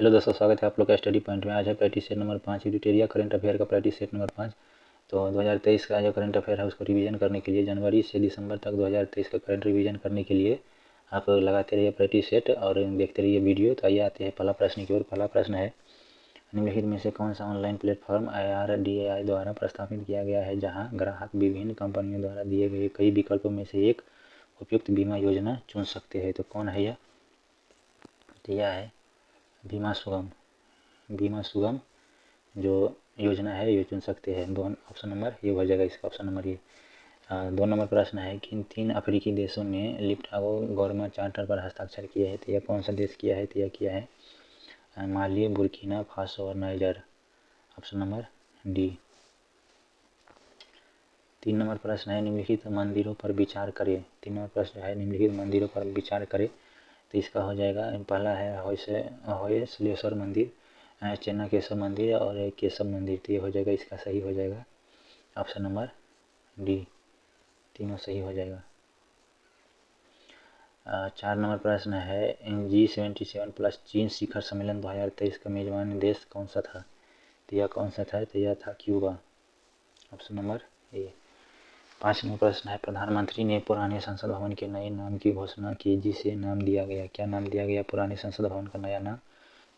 Hello दोस्तों, स्वागत है आप लोग का स्टडी पॉइंट में। आज है practice set number 5 editorial current affair का प्रैक्टिस सेट नंबर 5। तो 2023 का जो करंट अफेयर है उसको रिवीजन करने के लिए जनवरी से दिसंबर तक 2023 का करंट रिवीजन करने के लिए आप लगाते रहिए प्रैक्टिस सेट और देखते रहिए वीडियो। तो आइए आते हैं पहला प्रश्न की ओर। पहला प्रश्न है, निम्नलिखित में से कौन सा ऑनलाइन प्लेटफॉर्म IRDAI द्वारा प्रस्तावित किया गया है जहां ग्राहक विभिन्न कंपनियों द्वारा दिए गए कई विकल्पों में से एक उपयुक्त बीमा योजना चुन सकते हैं। तो कौन है यह? तो यह है बीमा सुगम। बीमा सुगम जो योजना है ये चुन सकते हैं। दो ऑप्शन नंबर ये हो जाएगा इसका ऑप्शन नंबर ये। 2 नंबर प्रश्न है कि 3 अफ्रीकी देशों ने लिप्टागो गोरमा चार्टर पर हस्ताक्षर किए हैं। तो यह कौन सा देश किया है? तो यह किया है माली, बुर्किना फासो और niger. Option number D. 3 number प्रश्न है, निम्नलिखित मंदिरों पर विचार करें। 3 नंबर प्रश्न है, निम्नलिखित मंदिरों पर विचार करें। तो इसका हो जाएगा, पहला है होयसलेश्वर मंदिर, चेन्नकेश्वर मंदिर और केशव मंदिर। तो ये हो जाएगा, इसका सही हो जाएगा ऑप्शन नंबर डी। तीनों सही हो जाएगा। 4 नंबर प्रश्न है, G77 प्लस चीन शिखर सम्मेलन 2023 का मेजबान देश कौन सा था? तो यह कौन सा था? तो यह था Cuba. Option number A. 5 number प्रश्न है, प्रधानमंत्री ने पुराने संसद भवन के नए नाम की घोषणा की जिसे नाम दिया गया। क्या नाम दिया गया पुराने संसद भवन का नया नाम?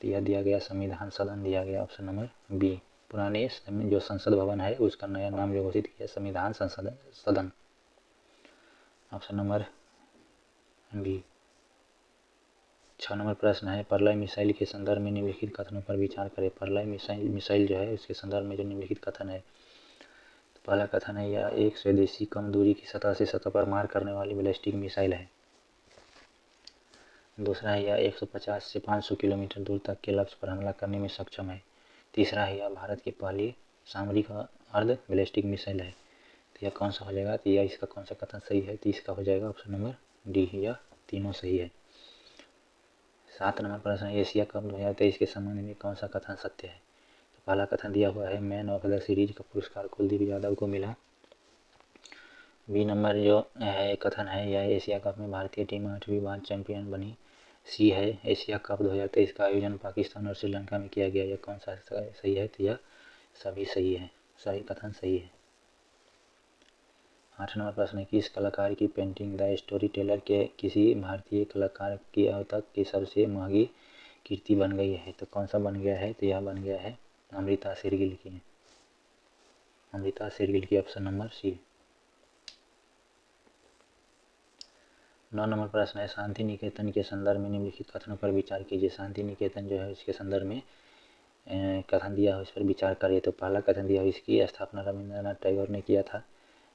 तो यह दिया गया संविधान सदन दिया गया। Option number B. पुराने जो संसद भवन है उसका नया नाम जो घोषित किया संविधान संसद सदन। Option number B. 6 नंबर प्रश्न है, परलय मिसाइल के संदर्भ में निम्नलिखित कथनों पर विचार करें। परलय मिसाइल जो है उसके संदर्भ में जो निम्नलिखित कथन है, तो पहला कथन है, यह एक स्वदेशी कम दूरी की सतह से सतह पर मार करने वाली बैलिस्टिक मिसाइल है। दूसरा है, यह 150 से 500 किलोमीटर दूर तक के लक्ष्य पर हमला करने में सक्षम है। तीसरा है, यह भारत की पहली सामरिक अर्ध बैलिस्टिक मिसाइल है। तो यह कौन सा हो जाएगा? तो यह इसका कौन सा कथन सही है? तो इसका हो जाएगा ऑप्शन नंबर डी। यह तीनों सही है। 7 नंबर प्रश्न, एशिया कप 2023 के संबंध में कौन सा कथन सत्य है? तो पहला कथन दिया हुआ है, मैन ऑफ द सीरीज का पुरस्कार कुलदीप यादव को मिला। बी नंबर जो है कथन है, यह एशिया कप में भारतीय टीम 8वीं बार चैंपियन बनी। सी है, एशिया कप 2023 का आयोजन पाकिस्तान और श्रीलंका में किया गया। यह कौन सा सही है? तो यह सभी सही है, सही कथन सही है। 8 नंबर प्रश्न है, किस कलाकार की पेंटिंग द स्टोरी टेलर के किसी भारतीय कलाकार की अब तक की सबसे महंगी कृति बन गई है? तो कौन सा बन गया है? तो यह बन गया है अमृता शेरगिल की। अमृता शेरगिल की ऑप्शन नंबर सी। 9 नंबर प्रश्न है, शांति निकेतन के संदर्भ में निम्नलिखित कथनों पर विचार कीजिए। शांति निकेतन जो है इसके संदर्भ में कथन दिया हो, इस पर विचार करिए। तो पहला कथन दिया हो, इसकी स्थापना रविंद्रनाथ टैगोर ने किया था।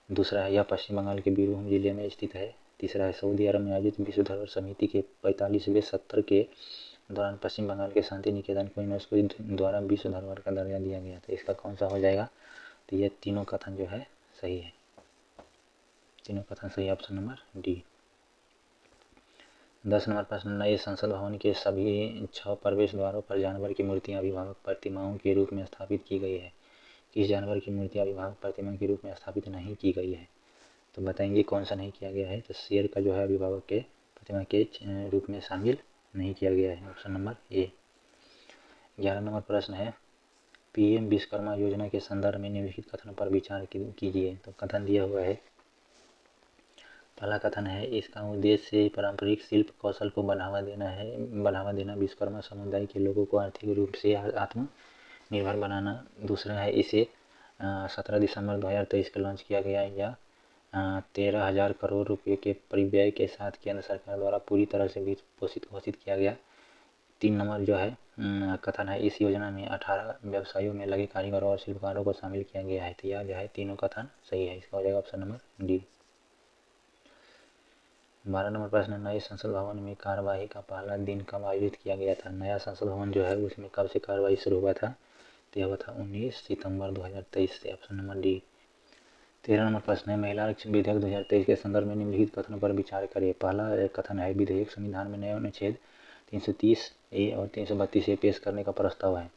दूसरा है, यह पश्चिम बंगाल के बीरभूम जिले में स्थित है। तीसरा है, सऊदी अरब में आयोजित विश्व धरोहर समिति के 45वें सत्र के दौरान पश्चिम बंगाल के शांति निकेतन को यूनेस्को द्वारा विश्व धरोहर का दर्जा दिया गया था। इसका कौन सा हो जाएगा? तो ये तीनों कथन जो है सही है, तीनों कथन सही, ऑप्शन नंबर डी। 10 नंबर प्रश्न, नए संसद भवन के सभी 6 प्रवेश द्वारों पर जानवर की मूर्तियां अभिभावक प्रतिमाओं के रूप में स्थापित की गई है। किस जानवर की मूर्ति अभिभावक प्रतिमा के रूप में स्थापित नहीं की गई है? तो बताएंगे कौन सा नहीं किया गया है। तो शेर का जो है अभिभावक के प्रतिमा के रूप में शामिल नहीं किया गया है। Option number A. 11 नंबर प्रश्न है, PM विश्वकर्मा योजना के संदर्भ में निम्नलिखित कथनों पर विचार कीजिए। तो कथन दिया हुआ है, पहला कथन है, इसका उद्देश्य पारंपरिक शिल्प कौशल को बढ़ावा देना विश्वकर्मा समुदाय के लोगों को आर्थिक रूप से आत्मनिर्भर बनाना। दूसरा है, इसे 17 दिसंबर 2023 को लॉन्च किया गया। या 13,000 करोड़ रुपये के परिव्यय के साथ केंद्र सरकार द्वारा पूरी तरह से वित्त पोषित घोषित किया गया। 3 नंबर जो है कथन है, इस योजना में 18 व्यवसायों में लगे कारीगरों और शिल्पकारों को शामिल किया गया है। तो यह जो है तीनों कथन सही है, इसका हो जाएगा ऑप्शन नंबर डी। 12 नंबर प्रश्न, नए संसद भवन में कार्यवाही का पहला दिन कब आयोजित किया गया था? नया संसद भवन जो है उसमें कब से कार्यवाही शुरू हुआ था? तो यह हुआ था 19 सितंबर 2023 से, ऑप्शन नंबर डी। 13 नंबर प्रश्न है, महिला आरक्षण विधेयक 2023 के संदर्भ में निम्नलिखित कथनों पर विचार करिए। पहला कथन है, विधेयक संविधान में नए अनुच्छेद 330A और 332A पेश करने का प्रस्ताव है।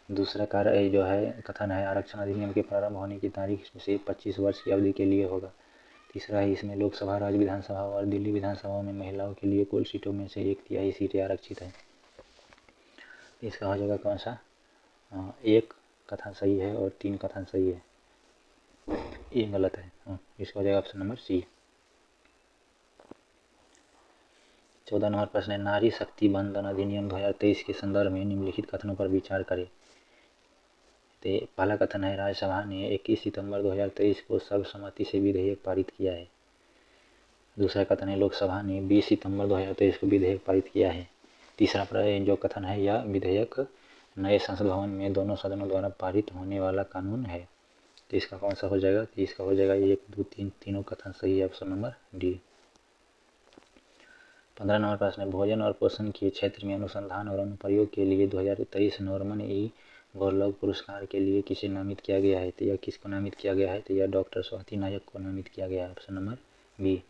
दूसरा कार्य जो है कथन है, आरक्षण अधिनियम के प्रारंभ होने की तारीख से 25 वर्ष की अवधि के लिए होगा। तीसरा है, इसमें लोकसभा, राज्य विधानसभा और दिल्ली विधानसभा में महिलाओं के लिए कुल सीटों में से 1/3 सीटें आरक्षित हैं। इसका हो जाएगा कौन सा? एक कथन सही है और 3 कथन सही है, ये गलत है। इसका हो जाएगा ऑप्शन नंबर सी। 14 नंबर प्रश्न है, नारी शक्ति बंधन अधिनियम 2023 के संदर्भ में निम्नलिखित कथनों पर विचार करें। तो पहला कथन है, राज्यसभा ने 21 सितंबर 2023 को सर्वसम्मति से विधेयक पारित किया है। दूसरा कथन है, लोकसभा ने 20 सितंबर 2023 को विधेयक पारित किया है। तीसरा जो कथन है, यह विधेयक नए संसद भवन में दोनों सदनों द्वारा पारित होने वाला कानून है। तो इसका कौन सा हो जाएगा? तो इसका हो जाएगा 1, 2, 3, तीनों कथन सही है, ऑप्शन नंबर डी। 15 नंबर प्रश्न है, भोजन और पोषण के क्षेत्र में अनुसंधान और अनुप्रयोग के लिए 2023 नॉर्मन ई बोरलॉग पुरस्कार के लिए किसे नामित किया गया है? तो यह किसको नामित किया गया है? तो यह डॉक्टर स्वाति नायक को नामित किया गया है, ऑप्शन नंबर बी।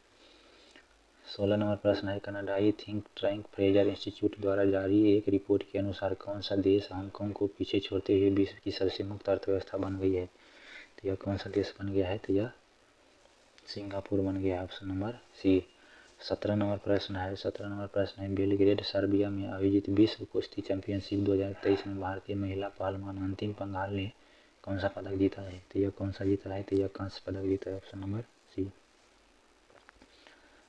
16 नंबर प्रश्न है, कनाडाई थिंक टैंक फ्रेजर इंस्टीट्यूट द्वारा जारी एक रिपोर्ट के अनुसार कौन सा देश हांगकांग को पीछे छोड़ते हुए विश्व की सबसे मुक्त अर्थव्यवस्था बन गई है? तो यह कौन सा देश बन गया है? तो यह सिंगापुर बन गया है, ऑप्शन नंबर सी। 17 नंबर प्रश्न है, बेलग्रेड सर्बिया में आयोजित विश्व कुश्ती चैंपियनशिप 2023 में भारतीय महिला पहलवान अंतिम पंघाल ने कौन सा पदक जीता है? तो यह कौन सा जीता है? तो यह कांस्य पदक जीता है, ऑप्शन नंबर सी।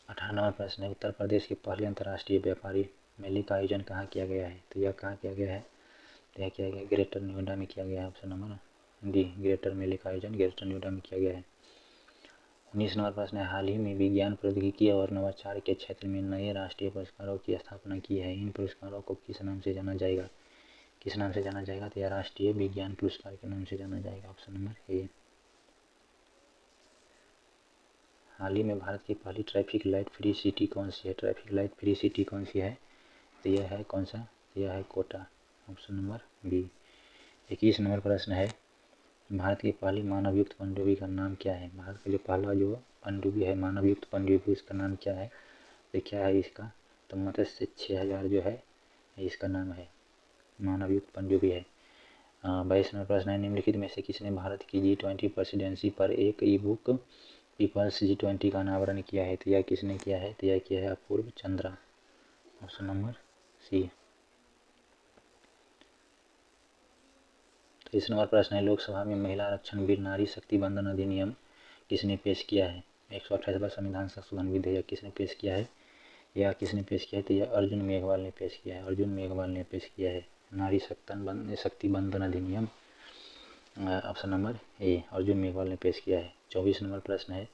18 नंबर प्रश्न है, उत्तर प्रदेश के पहले अंतर्राष्ट्रीय व्यापारी मेले का आयोजन कहाँ किया गया है? तो यह कहाँ किया गया है? तो यह किया गया ग्रेटर नोएडा में किया गया है, ऑप्शन नंबर डी। ग्रेटर मेले का आयोजन ग्रेटर नोएडा में किया गया है। 19 नंबर प्रश्न है, हाल ही में विज्ञान प्रौद्योगिकी और नवाचार के क्षेत्र में नए राष्ट्रीय पुरस्कारों की स्थापना की है। इन पुरस्कारों को किस नाम से जाना जाएगा? किस नाम से जाना जाएगा? तो यह राष्ट्रीय विज्ञान पुरस्कार के नाम से जाना जाएगा, ऑप्शन नंबर ए। हाल ही में भारत की पहली ट्रैफिक लाइट फ्री सिटी कौन सी है? ट्रैफिक लाइट फ्री सिटी कौन सी है? तो यह है कौन सा? तो यह है Kota, option number B. 21 number प्रश्न है, भारत की पहली मानवयुक्त पनडुब्बी का नाम क्या है? भारत का जो पहला जो पनडुब्बी है, मानवयुक्त पनडुब्बी, उसका नाम क्या है? तो क्या है इसका? तो मत्स्य 6000 जो है इसका नाम है, मानवयुक्त पनडुब्बी है। 22 नंबर प्रश्न है, निम्नलिखित में से किसने भारत की G20 प्रेसिडेंसी पर एक ई बुक पीपल्स G20 का अनावरण किया है? तो यह किसने किया है? तो यह किया है Apurva Chandra, option number C. 23 नंबर प्रश्न है, लोकसभा में महिला आरक्षण बिल नारी शक्ति बंधन अधिनियम किसने पेश किया है? 128वां संविधान संशोधन विधेयक किसने पेश किया है? यह किसने पेश किया है? तो यह अर्जुन मेघवाल ने पेश किया है, अर्जुन मेघवाल ने पेश किया है नारी शक्ति बंधन अधिनियम, option number A, Arjun Meghwal ने पेश किया है। 24 नंबर प्रश्न है,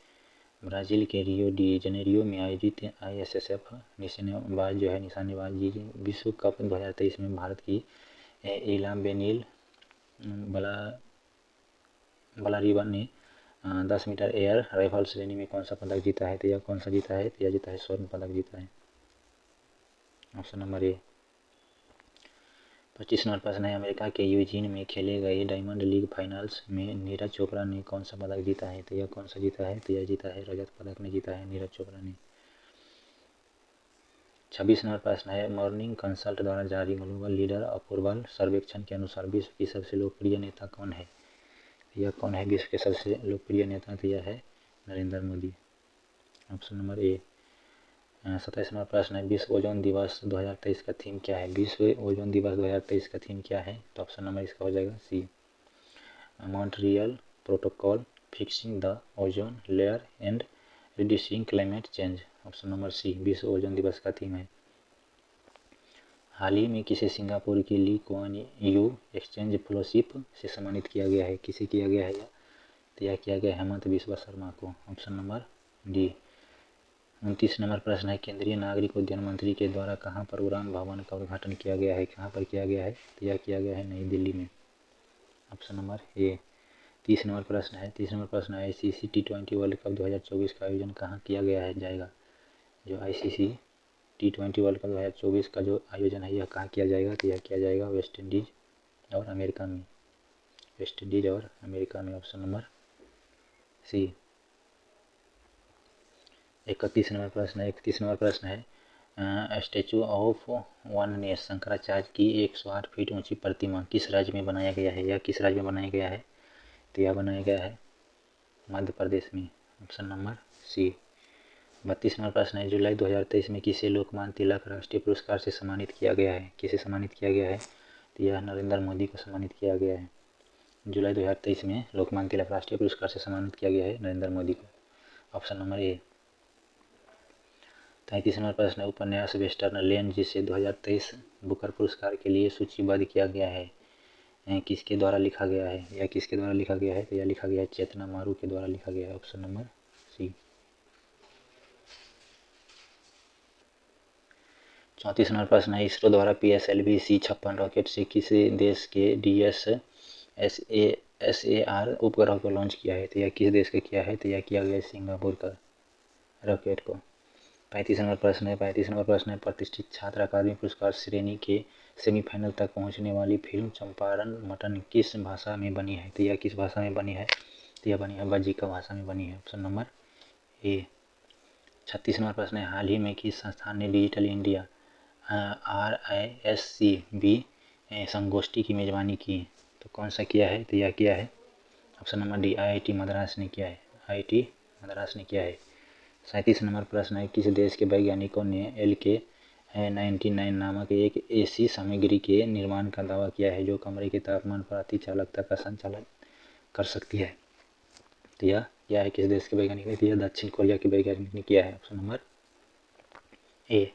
ब्राज़ील के रियो डी जेनेरियो में आयोजित ISSF निशानेबाजी विश्व कप 2023 में भारत की इला बेनिल बलारीबा ने 10 मीटर एयर राइफल श्रेणी में कौन सा पदक जीता है? तो यह कौन सा जीता है? तो यह जीता है स्वर्ण पदक जीता है, ऑप्शन नंबर ए। 25 नंबर प्रश्न है, अमेरिका के यूजीन में खेले गए डायमंड लीग फाइनल्स में नीरज चोपड़ा ने कौन सा पदक जीता है? तो यह कौन सा जीता है? तो यह जीता है रजत पदक ने जीता है नीरज चोपड़ा ने। 26 नंबर प्रश्न है, मॉर्निंग कंसल्ट द्वारा जारी ग्लोबल लीडर अप्रूवल सर्वेक्षण के अनुसार विश्व की सबसे लोकप्रिय नेता कौन है? यह कौन है विश्व के सबसे लोकप्रिय नेता? तो यह है Narendra Modi, option number A. 27 number प्रश्न है, विश्व ओजोन दिवस 2023 का थीम क्या है? विश्व ओजोन दिवस 2023 का थीम क्या है? तो ऑप्शन नंबर इसका हो जाएगा C, Montreal protocol fixing the ozone layer and reducing climate change, option number C विश्व ओजोन दिवस का थीम है। हाल ही में किसे सिंगापुर की Lee Kuan Yew exchange fellowship से सम्मानित किया गया है? किसे किया गया है यह? तो यह किया गया हेमंत बिस्वा शर्मा को, ऑप्शन नंबर डी। 29 नंबर प्रश्न है, केंद्रीय नागरिक उड्डयन मंत्री के द्वारा कहाँ पर उड़ान भवन का उद्घाटन किया गया है? कहाँ पर किया गया है? तो यह किया गया है नई दिल्ली में, ऑप्शन नंबर ए। 30 नंबर प्रश्न है, ICC T20 वर्ल्ड कप 2024 का आयोजन कहाँ किया गया है जाएगा? जो ICC T20 वर्ल्ड कप 2024 का जो आयोजन है यह कहाँ किया जाएगा? तो यह किया जाएगा वेस्ट इंडीज और अमेरिका में, वेस्ट इंडीज और अमेरिका में, ऑप्शन नंबर सी। 31 नंबर प्रश्न है, स्टैचू ऑफ वननेस शंकराचार्य की 108 फीट ऊंची प्रतिमा किस राज्य में बनाया गया है? यह किस राज्य में बनाया गया है? तो यह बनाया गया है मध्य प्रदेश में, ऑप्शन नंबर सी। 32 नंबर प्रश्न है, जुलाई 2023 में किसे लोकमान्य तिलक राष्ट्रीय पुरस्कार से सम्मानित किया गया है? किसे सम्मानित किया गया है? तो यह नरेंद्र मोदी को सम्मानित किया गया है। जुलाई 2023 में लोकमान्य तिलक राष्ट्रीय पुरस्कार से सम्मानित किया गया है नरेंद्र मोदी को। Option number A. 33 नंबर प्रश्न है, उपन्यास वेस्टर्न लेन जिसे 2023 बुकर पुरस्कार के लिए सूचीबद्ध किया गया है, किसके द्वारा लिखा गया है? या किसके द्वारा लिखा गया है? तो यह लिखा गया है चेतना मारू के द्वारा लिखा गया है। ऑप्शन नंबर सी। 34 नंबर प्रश्न है, इसरो द्वारा PSLV C56 रॉकेट से किस देश के DSAR उपग्रह को लॉन्च किया है? तो यह किस देश का किया है? तो यह किया गया है सिंगापुर का रॉकेट को। 35 नंबर प्रश्न है, प्रतिष्ठित छात्र अकादमी पुरस्कार श्रेणी के सेमीफाइनल तक पहुंचने वाली फिल्म चंपारण मटन किस भाषा में बनी है? तो यह किस भाषा में बनी है? तो यह बनी है बज्जिका भाषा में बनी है। Option number A. 36 नंबर प्रश्न है, हाल ही में किस संस्थान ने डिजिटल इंडिया RISC-B संगोष्ठी की मेजबानी की? तो कौन सा किया है? तो यह किया है option number D, IIT Madras ने किया है। IIT मद्रास ने किया है। 37 नंबर प्रश्न है, किस देश के वैज्ञानिकों ने LK99 नामक एक ऐसी सामग्री के निर्माण का दावा किया है जो कमरे के तापमान पर अति चालकता का संचालन कर सकती है? तो यह क्या है? किस देश के वैज्ञानिक ने? यह दक्षिण कोरिया के वैज्ञानिक ने किया है। Option number A.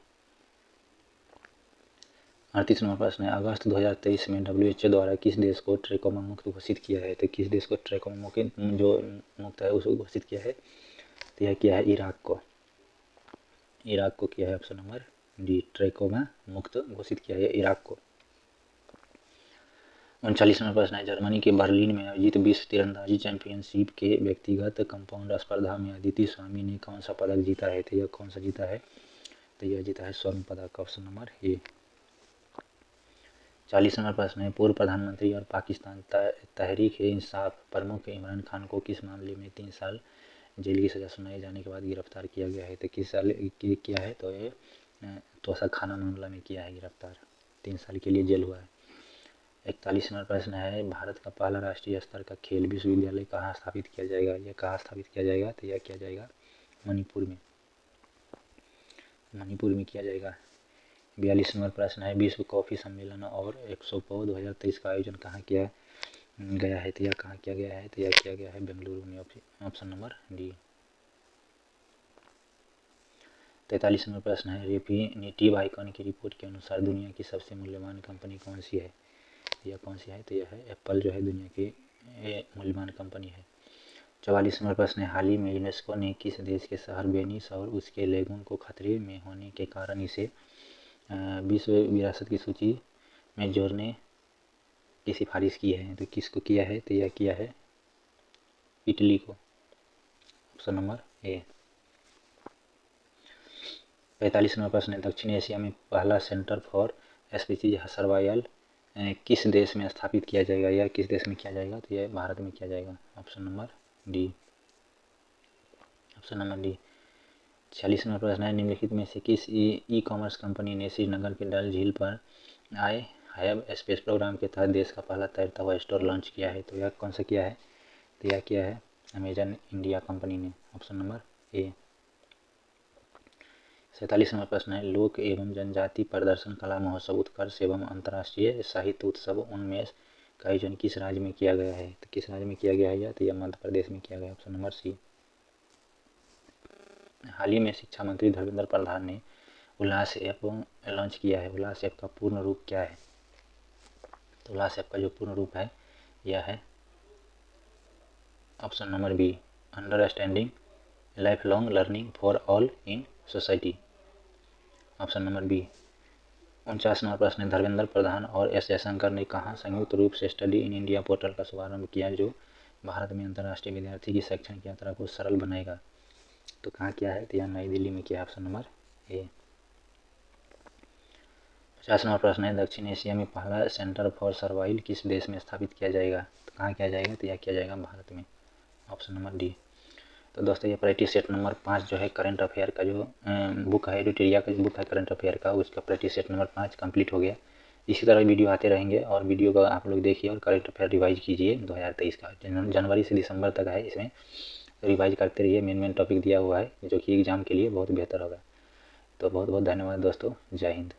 38 नंबर प्रश्न है, अगस्त 2023 में WHO द्वारा किस देश को ट्रैकोमा मुक्त घोषित किया है? तो किस देश को ट्रैकोमा जो मुक्त है उसको घोषित किया है? तो यह किया है इराक को। इराक को किया है। ऑप्शन नंबर डी, ट्रैकोमा मुक्त घोषित किया है इराक को। 39 नंबर प्रश्न है, जर्मनी के बर्लिन में आयोजित विश्व तीरंदाजी चैंपियनशिप के व्यक्तिगत कंपाउंड स्पर्धा में अदिति स्वामी ने कौन सा पदक जीता है? तो यह कौन सा जीता है? तो यह जीता है स्वर्ण पदक। Option number A. 40 नंबर प्रश्न है, पूर्व प्रधानमंत्री और पाकिस्तान तहरीक-ए-इंसाफ प्रमुख इमरान खान को किस मामले में 3 साल जेल की सजा सुनाए जाने के बाद गिरफ्तार किया गया है? तो किस साल किया है? तो ये तोशा खाना मामला में किया है गिरफ्तार। 3 साल के लिए जेल हुआ है। 41 नंबर प्रश्न है, भारत का पहला राष्ट्रीय स्तर का खेल विश्वविद्यालय कहाँ स्थापित किया जाएगा? यह कहाँ स्थापित किया जाएगा? तो यह किया जाएगा मणिपुर में। मणिपुर में किया जाएगा। 42 नंबर प्रश्न है, विश्व कॉफ़ी सम्मेलन और एक्सपो 2023 का आयोजन कहाँ किया गया है? तो यह कहाँ किया गया है? तो यह किया गया है बेंगलुरु में। Option number D. 43 नंबर प्रश्न है, रेफिनिटिव आइकॉन की रिपोर्ट के अनुसार दुनिया की सबसे मूल्यवान कंपनी कौन सी है? यह कौन सी है? तो यह है एप्पल जो है दुनिया की मूल्यवान कंपनी है। 44 नंबर प्रश्न है, हाल ही में यूनेस्को ने किस देश के शहर वेनिस और उसके लेगून को खतरे में होने के कारण इसे विश्व विरासत की सूची में जोड़ने की सिफारिश की है? तो किसको किया है? तो यह किया है इटली को। Option number A. 45 नंबर प्रश्न है, दक्षिण एशिया में पहला सेंटर फॉर स्पीशीज सर्वाइवल किस देश में स्थापित किया जाएगा? या किस देश में किया जाएगा? तो यह भारत में किया जाएगा। Option number D. Option number D. 46 number प्रश्न है, निम्नलिखित में से किस ई कॉमर्स कंपनी ने श्रीनगर के डल झील पर आई हैव स्पेस प्रोग्राम के तहत देश का पहला तैरता हुआ स्टोर लॉन्च किया है? तो यह कौन सा किया है? तो यह किया है अमेजन इंडिया कंपनी ने। Option number A. 47 नंबर प्रश्न है, लोक एवं जनजाति प्रदर्शन कला महोत्सव उत्कर्ष एवं अंतर्राष्ट्रीय साहित्य उत्सव उन्मेष का आयोजन किस राज्य में किया गया है? तो किस राज्य में किया गया है? या तो यह मध्य प्रदेश में किया गया है। ऑप्शन नंबर सी। हाल ही में शिक्षा मंत्री धर्मेंद्र प्रधान ने उल्लास ऐप लॉन्च किया है। उल्लास ऐप का पूर्ण रूप क्या है? तो उल्लास ऐप का जो पूर्ण रूप है यह है option number B, understanding life long learning for all in society. Option number B. 49 number प्रश्न है, धर्मेंद्र प्रधान और एस जयशंकर ने कहाँ संयुक्त रूप से स्टडी इन इंडिया पोर्टल का शुभारंभ किया जो भारत में अंतर्राष्ट्रीय विद्यार्थी की शैक्षणिक यात्रा को सरल बनाएगा? तो कहाँ किया है? तो यह नई दिल्ली में किया है। Option number A. 50 नंबर प्रश्न है, दक्षिण एशिया में पहला सेंटर फॉर सर्वाइवल किस देश में स्थापित किया जाएगा? तो कहाँ किया जाएगा? तो यह किया जाएगा भारत में। Option number D. तो दोस्तों ये प्रैक्टिस सेट नंबर 5 जो है करंट अफेयर का जो बुक है एडिटोरिया का जो बुक है करंट अफेयर का उसका प्रैक्टिस सेट नंबर 5 कंप्लीट हो गया। इसी तरह वीडियो आते रहेंगे और वीडियो को आप लोग देखिए और करंट अफेयर रिवाइज कीजिए 2023 का जनवरी से दिसंबर तक है, इसमें रिवाइज करते रहिए। मेन टॉपिक दिया हुआ है जो कि एग्जाम के लिए बहुत बेहतर होगा। तो बहुत बहुत धन्यवाद दोस्तों। जय हिंद।